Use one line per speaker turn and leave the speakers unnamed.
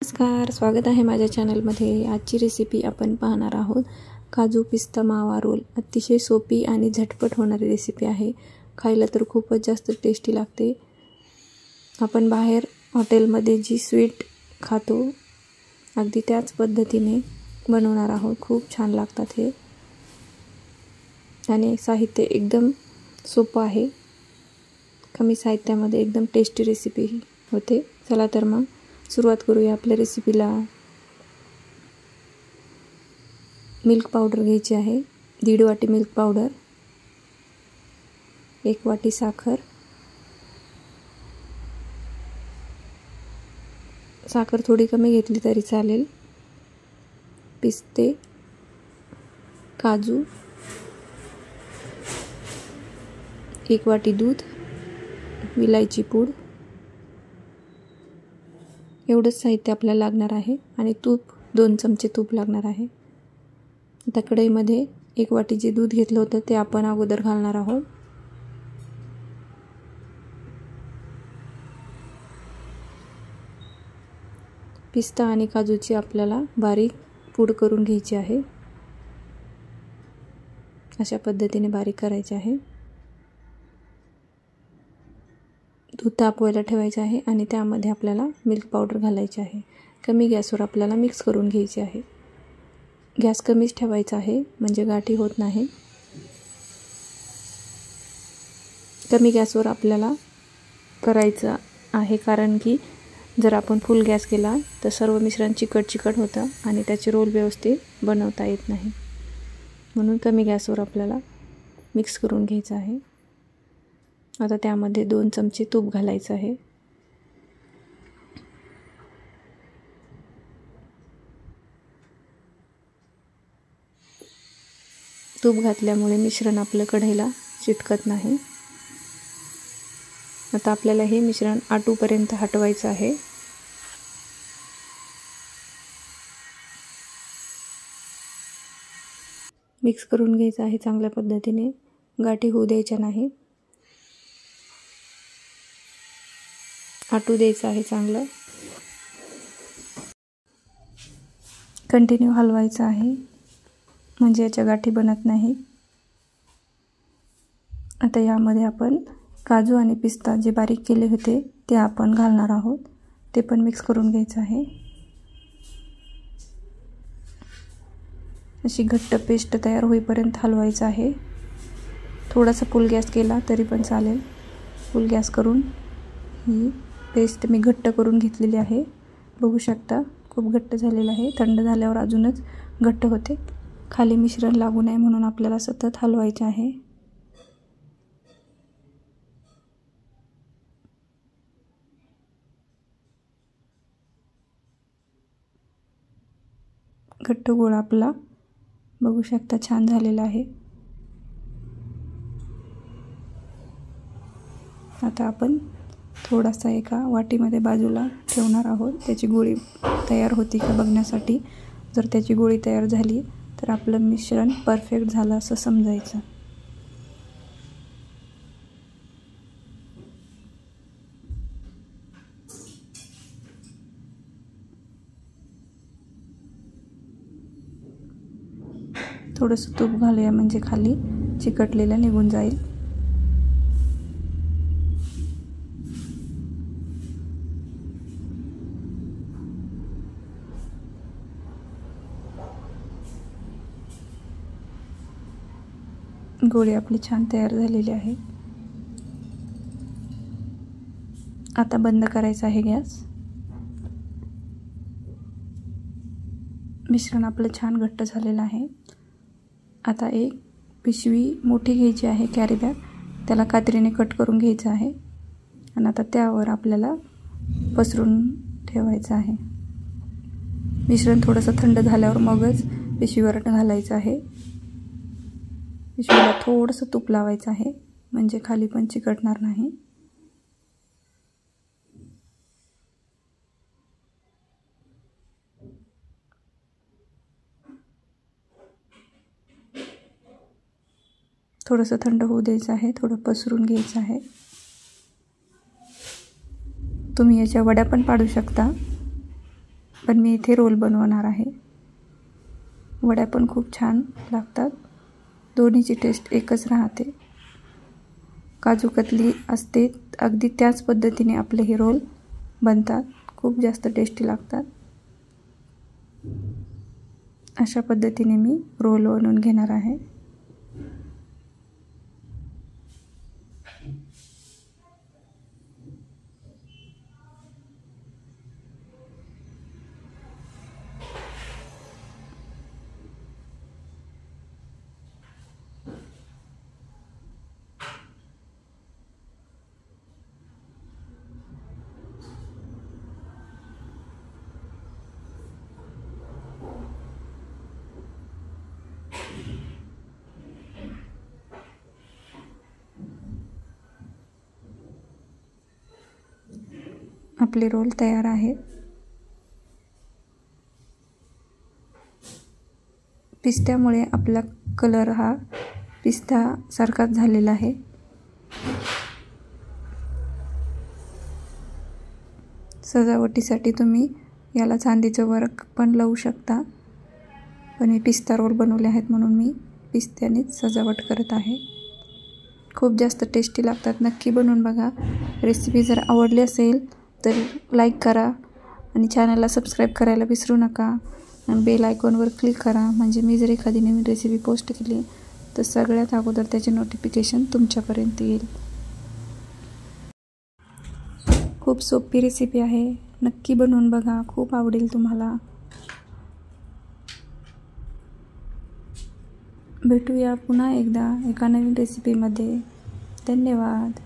नमस्कार, स्वागत आहे माझ्या चॅनलमध्ये। आजची रेसिपी आपण पाहणार आहोत काजू पिस्ता मावा रोल। अतिशय सोपी आणि झटपट होणारी रेसिपी आहे। खायला तर खूपच जास्त टेस्टी लागते। आपण बाहेर हॉटेलमध्ये जी स्वीट खातो अगदी त्याच पद्धतीने बनवणार आहोत। खूप छान लागतात हे आणि साहित्य एकदम सोपं आहे। कमी साहित्यामध्ये एकदम टेस्टी रेसिपी होते। चला तर मग सुरुवात करूया आपल्या रेसिपीला। मिल्क पावडर घ्यायची आहे, 1.5 वाटी मिल्क पावडर, 1 वाटी साखर, साखर थोडी कमी घेतली तरी चालेल, पिस्ते, काजू, 1 वाटी दूध, विलायची पूड, एवढंच साहित्य आपल्याला लागणार आहे। आणि तूप 2 चमचे तूप लागणार आहे। आता कढईमध्ये 1 वाटी जे दूध घेतलं होतं ते आपण अगोदर घालणार आहोत। पिस्ता आणि काजूची आपल्याला बारीक पूड करून घ्यायची आहे। अशा पद्धतीने बारीक करायचे आहे। दूध तापवायला ठेवायचे आहे आणि त्यामध्ये आपल्याला मिल्क पावडर घालायची आहे। कमी गॅसवर आपल्याला मिक्स करून घ्यायचे आहे। गॅस कमीच ठेवायचा आहे म्हणजे गाठी होत नाही। कमी गॅसवर आपल्याला करायचं आहे, कारण की जर आपण फुल गॅस केला तर सर्व मिश्रण चिकट होतं आणि त्याचे रोल व्यवस्थित बनवता येत नाही। म्हणून कमी गॅसवर आपल्याला मिक्स करून घ्यायचं आहे। आता त्यामध्ये 2 चमचे तूप घालायचं आहे। तूप घातल्यामुळे मिश्रण आपलं कढईला चिटकत नाही। आता आपल्याला हे मिश्रण आटूपर्यंत हटवायचं आहे। मिक्स करून घ्यायचं आहे चांगल्या पद्धतीने, गाठी होऊ द्यायच्या नाही। आटू द्यायचं आहे चांगलं। कंटिन्यू हलवायचं आहे म्हणजे याच्या गाठी बनत नाही। आता यामध्ये आपण काजू आणि पिस्ता जे बारीक केले होते ते आपण घालणार आहोत। ते पण मिक्स करून घ्यायचं आहे। अशी घट्ट पेस्ट तयार होईपर्यंत हलवायचं आहे। थोडासा फुल गॅस केला तरी पण चालेल। फुल गॅस करून ही पेस्ट मी घट्ट करून घेतलेली आहे। बघू शकता खूप घट्ट झालेलं आहे। थंड झाल्यावर अजूनच घट्ट होते। खाली मिश्रण लागू नये म्हणून आपल्याला सतत हलवायचे आहे। घट्ट गोळा आपला बघू शकता छान झालेला आहे। आता आपण थोडासा एका वाटीमध्ये बाजूला ठेवणार आहोत। त्याची गोळी तयार होती का बघण्यासाठी। जर त्याची गोळी तयार झाली तर आपलं मिश्रण परफेक्ट झालं असं समजायचं। थोडंसं तूप घालूया म्हणजे खाली चिकटलेलं निघून जाईल। गोळी आपली छान तयार झालेली आहे। आता बंद करायचा आहे गॅस। मिश्रण आपलं छान घट्ट झालेलं आहे। आता एक पिशवी मोठी घ्यायची आहे, कॅरी बॅग, त्याला कात्रीने कट करून घ्यायचं आहे आणि आता त्यावर आपल्याला पसरून ठेवायचं आहे। मिश्रण थोडंसं थंड झाल्यावर मगच पिशवीवर घालायचं आहे। पिशवीला थोडंसं तूप लावायचं आहे म्हणजे खाली पण चिकटणार नाही। थोडंसं थंड होऊ द्यायचं आहे, थोडं पसरून घ्यायचं आहे। तुम्ही याच्या वड्या पण पाडू शकता। पण मी इथे रोल बनवणार आहे। वड्या पण खूप छान लागतात, दोन्हीची टेस्ट एकच राहते। काजू कतली असते अगदी त्याच पद्धतीने आपले हे रोल बनतात, खूप जास्त टेस्टी लागतात। अशा पद्धतीने मी रोल बनवून घेणार आहे। आपले रोल तयार आहेत। पिस्त्यामुळे आपला कलर हा पिस्ता सारखाच झालेला आहे। सजावटीसाठी तुम्ही याला चांदीचं वर्क पण लावू शकता, पण मी पिस्ता रोल बनवले आहेत म्हणून मी पिस्त्यानेच सजावट करत आहे। खूप जास्त टेस्टी लागतात, नक्की बनवून बघा। रेसिपी जर आवडली असेल तर लाईक करा आणि चॅनलला सबस्क्राईब करायला विसरू नका आणि बेल आयकॉनवर क्लिक करा, म्हणजे मी जर एखादी नवीन रेसिपी पोस्ट केली तर सगळ्यात अगोदर त्याचे नोटिफिकेशन तुमच्यापर्यंत येईल। खूप सोपी रेसिपी आहे, नक्की बनवून बघा, खूप आवडेल तुम्हाला। भेटूया पुन्हा एकदा एका नवीन रेसिपीमध्ये। धन्यवाद।